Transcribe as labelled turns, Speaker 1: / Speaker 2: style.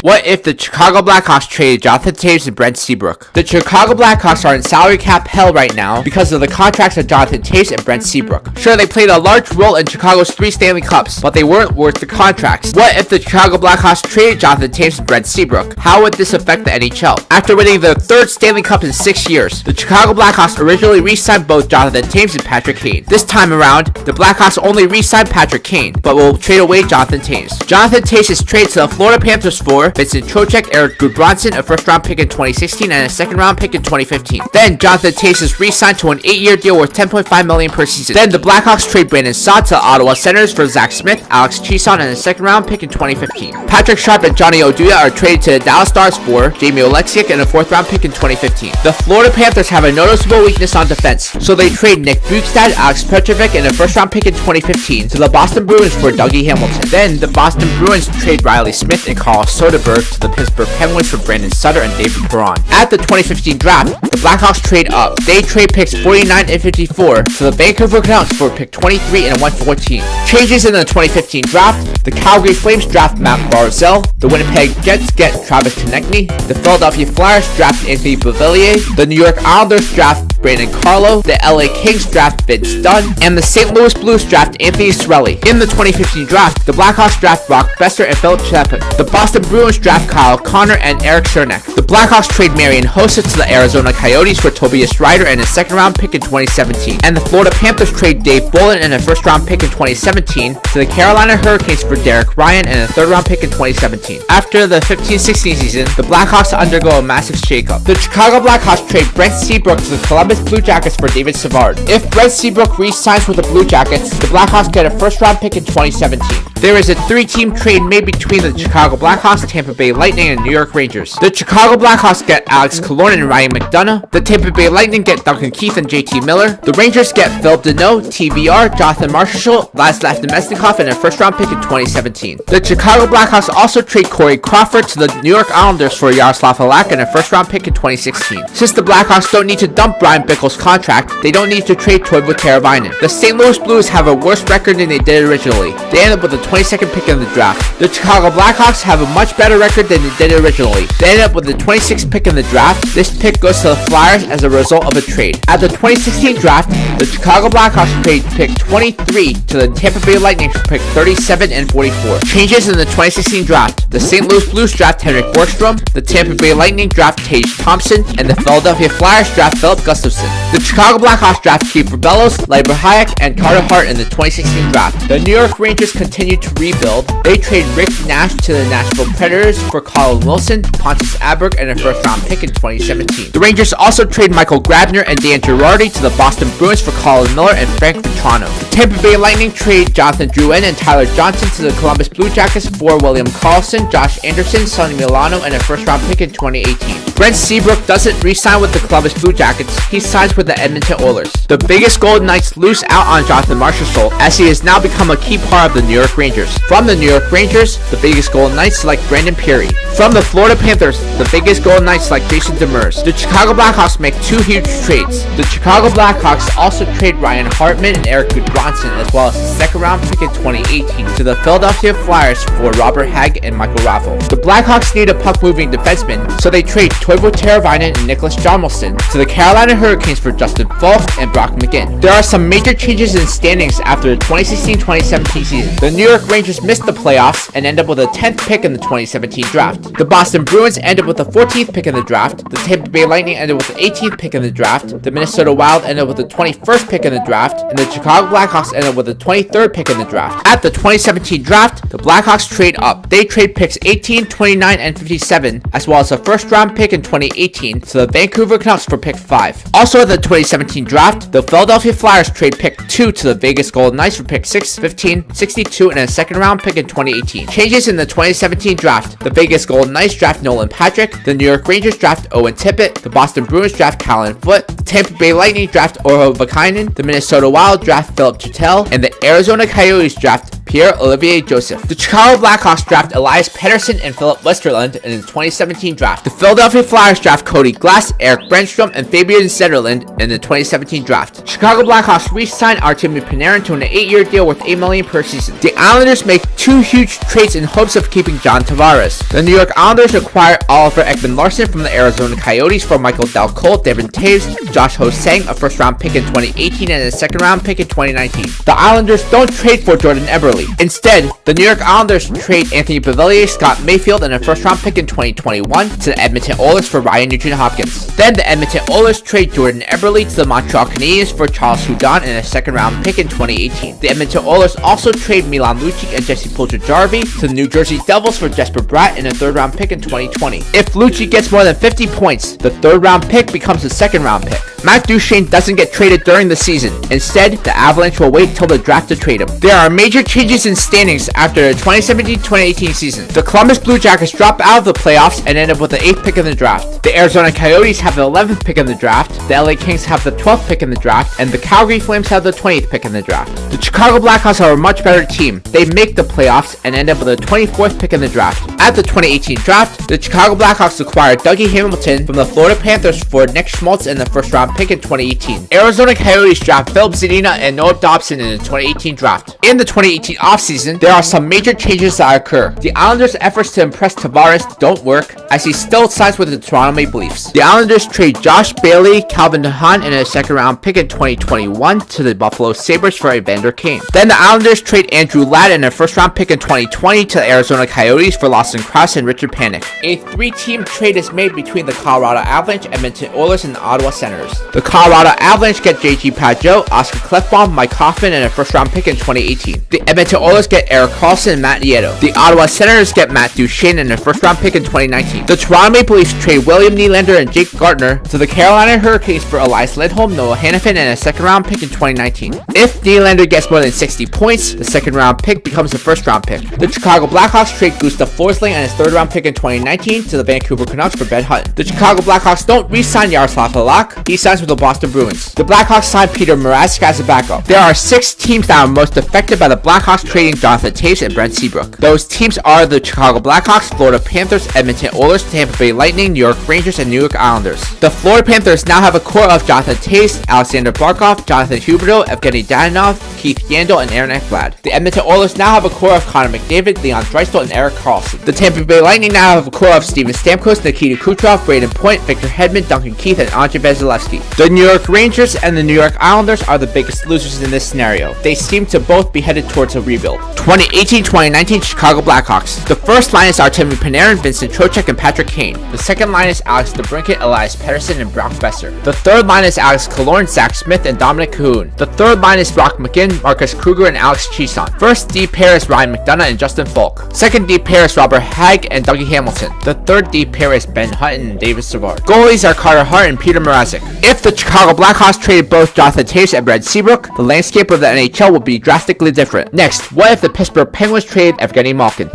Speaker 1: What if the Chicago Blackhawks traded Jonathan Toews and Brent Seabrook? The Chicago Blackhawks are in salary cap hell right now because of the contracts of Jonathan Toews and Brent Seabrook. Sure, they played a large role in Chicago's 3 Stanley Cups, but they weren't worth the contracts. What if the Chicago Blackhawks traded Jonathan Toews and Brent Seabrook? How would this affect the NHL? After winning their 3rd Stanley Cup in 6 years, the Chicago Blackhawks originally re-signed both Jonathan Toews and Patrick Kane. This time around, the Blackhawks only re-signed Patrick Kane, but will trade away Jonathan Toews. Jonathan Toews is traded to the Florida Panthers for Vincent-Trocheck, Erik Gudbranson, a first-round pick in 2016 and a second-round pick in 2015. Then Jonathan Toews is re-signed to an 8-year deal worth $10.5 million per season. Then the Blackhawks trade Brandon Saad to the Ottawa Senators for Zach Smith, A.Chiasson, and a second-round pick in 2015. Patrick Sharp and Johnny Oduya are traded to the Dallas Stars for Jamie Oleksiak and a 4th-round pick in 2015. The Florida Panthers have a noticeable weakness on defense, so they trade Nick Bjugstad, Alex Petrovic, and a first-round pick in 2015 to the Boston Bruins for Dougie Hamilton. Then the Boston Bruins trade Riley Smith and Carl Soderberg to the Pittsburgh Penguins for Brandon Sutter and David Perron. At the 2015 draft, the Blackhawks trade up. They trade picks 49 and 54 to the Vancouver Canucks for pick 23 and 114. Changes in the 2015 draft: the Calgary Flames draft Matt Barzal, the Winnipeg Jets get Travis Konechny, the Philadelphia Flyers draft Anthony Beauvillier, the New York Islanders draft Brandon Carlo, the LA Kings draft Vince Dunn, and the St. Louis Blues draft Anthony Cirelli. In the 2015 draft, the Blackhawks draft Brock Besser and Philip Chapin. The Boston Bruins draft Kyle Connor and Eric Cernak. The Blackhawks trade Marian Hossa to the Arizona Coyotes for Tobias Ryder and a second-round pick in 2017. And the Florida Panthers trade Dave Bolin and a first-round pick in 2017 to the Carolina Hurricanes for Derek Ryan and a third-round pick in 2017. After the 15-16 season, the Blackhawks undergo a massive shakeup. The Chicago Blackhawks trade Brent Seabrook to the Columbus Blue Jackets for David Savard. If Brent Seabrook re-signs with the Blue Jackets, the Blackhawks get a first-round pick in 2017. There is a 3-team trade made between the Chicago Blackhawks, Tampa Bay Lightning, and New York Rangers. The Chicago Blackhawks get Alex Killorn and Ryan McDonagh. The Tampa Bay Lightning get Duncan Keith and JT Miller. The Rangers get Philip Deneau, TVR, Jonathan Marchessault, Vladislav Namestnikov, and a first-round pick in 2017. The Chicago Blackhawks also trade Corey Crawford to the New York Islanders for Yaroslav Halak and a first-round pick in 2016. Since the Blackhawks don't need to dump Brian Bickle's contract, they don't need to trade Toivo Teravainen. The St. Louis Blues have a worse record than they did originally. They end up with the 22nd pick in the draft. The Chicago Blackhawks have a much better record than they did originally. They end up with the 26th pick in the draft. This pick goes to the Flyers as a result of a trade. At the 2016 draft, the Chicago Blackhawks trade pick 23 to the Tampa Bay Lightning for pick 37 and 44. Changes in the 2016 draft: the St. Louis Blues draft Henrik Borgstrom, the Tampa Bay Lightning draft Tage Thompson, and the Philadelphia Flyers draft Philip Gustafsson. The Chicago Blackhawks draft Kiefer Bellows, Libor Hayek, and Carter Hart in the 2016 draft. The New York Rangers continue to rebuild. They trade Rick Nash to the Nashville Predators for Colin Wilson, Pontus Aberg, and a first-round pick in 2017. The Rangers also trade Michael Grabner and Dan Girardi to the Boston Bruins for Colin Miller and Frank Vetrano. The Tampa Bay Lightning trade Jonathan Drouin and Tyler Johnson to the Columbus Blue Jackets for William Karlsson, Josh Anderson, Sonny Milano, and a first-round pick in 2018. Brent Seabrook doesn't re-sign with the Columbus Blue Jackets. He signs with the Edmonton Oilers. The biggest Golden Knights lose out on Jonathan Marchessault, as he has now become a key part of the New York Rangers. From the New York Rangers, the biggest Golden Knights select Brandon Peary. From the Florida Panthers, the biggest Golden Knights select Jason Demers. The Chicago Blackhawks make 2 huge trades. The Chicago Blackhawks also trade Ryan Hartman and Erik Gudbranson, as well as a second-round pick in 2018 to the Philadelphia Flyers for Robert Hagg and Michael Raffl. The Blackhawks need a puck-moving defenseman, so they trade Toivo Teravainen and Nicholas Hjalmarsson to the Carolina Hurricanes for Justin Falk and Brock McGinn. There are some major changes in standings after the 2016-2017 season. The New York Rangers missed the playoffs and end up with a 10th pick in the 2017 draft. The Boston Bruins end up with the 14th pick in the draft. The Tampa Bay Lightning ended with the 18th pick in the draft. The Minnesota Wild ended with the 21st pick in the draft. And the Chicago Blackhawks ended with the 23rd pick in the draft. At the 2017 draft, the Blackhawks trade up. They trade picks 18, 29, and 57, as well as a first-round pick in 2018 to the Vancouver Canucks for pick 5. Also at the 2017 draft, the Philadelphia Flyers trade pick 2 to the Vegas Golden Knights for pick 6, 15, 62, and a second-round pick in 2018. Changes in the 2017 draft: the Vegas Golden Knights draft Nolan Patrick, the New York Rangers draft Owen Tippett, the Boston Bruins draft Callan Foote, the Tampa Bay Lightning draft Urho Vakinainen, the Minnesota Wild draft Philip Tutel, and the Arizona Coyotes draft Pierre-Olivier Joseph. The Chicago Blackhawks draft Elias Pettersson and Philip Westerlund in the 2017 draft. The Philadelphia Flyers draft Cody Glass, Eric Brännström, and Fabian Zetterlund in the 2017 draft. Chicago Blackhawks re-signed Artemi Panarin to an 8-year deal worth $8 million per season. The Islanders make 2 huge trades in hopes of keeping John Tavares. The New York Islanders acquire Oliver Ekman-Larsson from the Arizona Coyotes for Michael Dal Colle, Devin Toews, Josh Ho-Sang, a first-round pick in 2018 and a second-round pick in 2019. The Islanders don't trade for Jordan Eberle. Instead, the New York Islanders trade Anthony Beauvillier, Scott Mayfield, and a first-round pick in 2021 to the Edmonton Oilers for Ryan Nugent-Hopkins. Then the Edmonton Oilers trade Jordan Eberle to the Montreal Canadiens for Charles Hudon and a second-round pick in 2018. The Edmonton Oilers also trade Milan Lucic and Jesse Puljujarvi to the New Jersey Devils for Jesper Bratt and a third-round pick in 2020. If Lucic gets more than 50 points, the third-round pick becomes a second-round pick. Matt Duchene doesn't get traded during the season. Instead, the Avalanche will wait till the draft to trade him. There are major changes in standings after the 2017-2018 season. The Columbus Blue Jackets drop out of the playoffs and end up with the 8th pick in the draft. The Arizona Coyotes have the 11th pick in the draft, the LA Kings have the 12th pick in the draft, and the Calgary Flames have the 20th pick in the draft. The Chicago Blackhawks are a much better team. They make the playoffs and end up with the 24th pick in the draft. At the 2018 draft, the Chicago Blackhawks acquired Dougie Hamilton from the Florida Panthers for Nick Schmaltz in the first-round pick in 2018. Arizona Coyotes draft Philip Zadina and Noah Dobson in the 2018 draft. In the 2018 offseason, there are some major changes that occur. The Islanders' efforts to impress Tavares don't work, as he still signs with the Toronto Maple Leafs. The Islanders trade Josh Bailey, Calvin DeHaan, and a second-round pick in 2021 to the Buffalo Sabres for Evander Kane. Then the Islanders trade Andrew Ladd and a first-round pick in 2020 to the Arizona Coyotes for Lawson Crouse and Richard Panik. A 3-team trade is made between the Colorado Avalanche, Edmonton Oilers, and the Ottawa Senators. The Colorado Avalanche get J.G. Pageau, Oscar Klefbom, Mike Hoffman, and a first-round pick in 2018. The Edmonton Oilers get Eric Carlson and Matt Nieto. The Ottawa Senators get Matt Duchene and a first-round pick in 2019. The Toronto Maple Leafs trade William Nylander and Jake Gardner to the Carolina Hurricanes for Elias Lindholm, Noah Hanifin, and a second-round pick in 2019. If Nylander gets more than 60 points, the second-round pick becomes a first-round pick. The Chicago Blackhawks trade Gustav Forsling and his third-round pick in 2019 to the Vancouver Canucks for Ben Hutton. The Chicago Blackhawks don't re-sign Yaroslav Halak. He signs with the Boston Bruins. The Blackhawks signed P.Mrazek as a backup. There are 6 teams that are most affected by the Blackhawks trading Jonathan Toews and Brent Seabrook. Those teams are the Chicago Blackhawks, Florida Panthers, Edmonton Oilers, Tampa Bay Lightning, New York Rangers, and New York Islanders. The Florida Panthers now have a core of Jonathan Toews, Alexander Barkov, Jonathan Huberdeau, Evgeny Danilov, Keith Yandel, and Aaron Ekblad. The Edmonton Oilers now have a core of Connor McDavid, Leon Draisaitl, and Erik Karlsson. The Tampa Bay Lightning now have a core of Steven Stamkos, Nikita Kucherov, Braden Point, Victor Hedman, Duncan Keith, and Andrei Vasilevsky. The New York Rangers and the New York Islanders are the biggest losers in this scenario. They seem to both be headed towards a rebuild. 2018-2019 Chicago Blackhawks. The first line is Artemi Panarin, Vincent Trocheck, and Patrick Kane. The second line is A.Debrincat-E.Petterson-B, Elias Pettersson, and Brock Boeser. The third line is A.Killorn-Z.Smith and Dominic Kahun. The third line is Brock McGinn, Marcus Kruger, and A.Chiasson. First D pair is Ryan McDonagh and Justin Faulk. Second D pair is R.Hagg and Dougie Hamilton. The third D pair is Ben Hutton and David Savard. Goalies are Carter Hart and Peter Mrazek. If the Chicago Blackhawks traded both Jonathan Toews and Brent Seabrook, the landscape of the NHL would be drastically different. Next, what if the Pittsburgh Penguins traded Evgeny Malkin?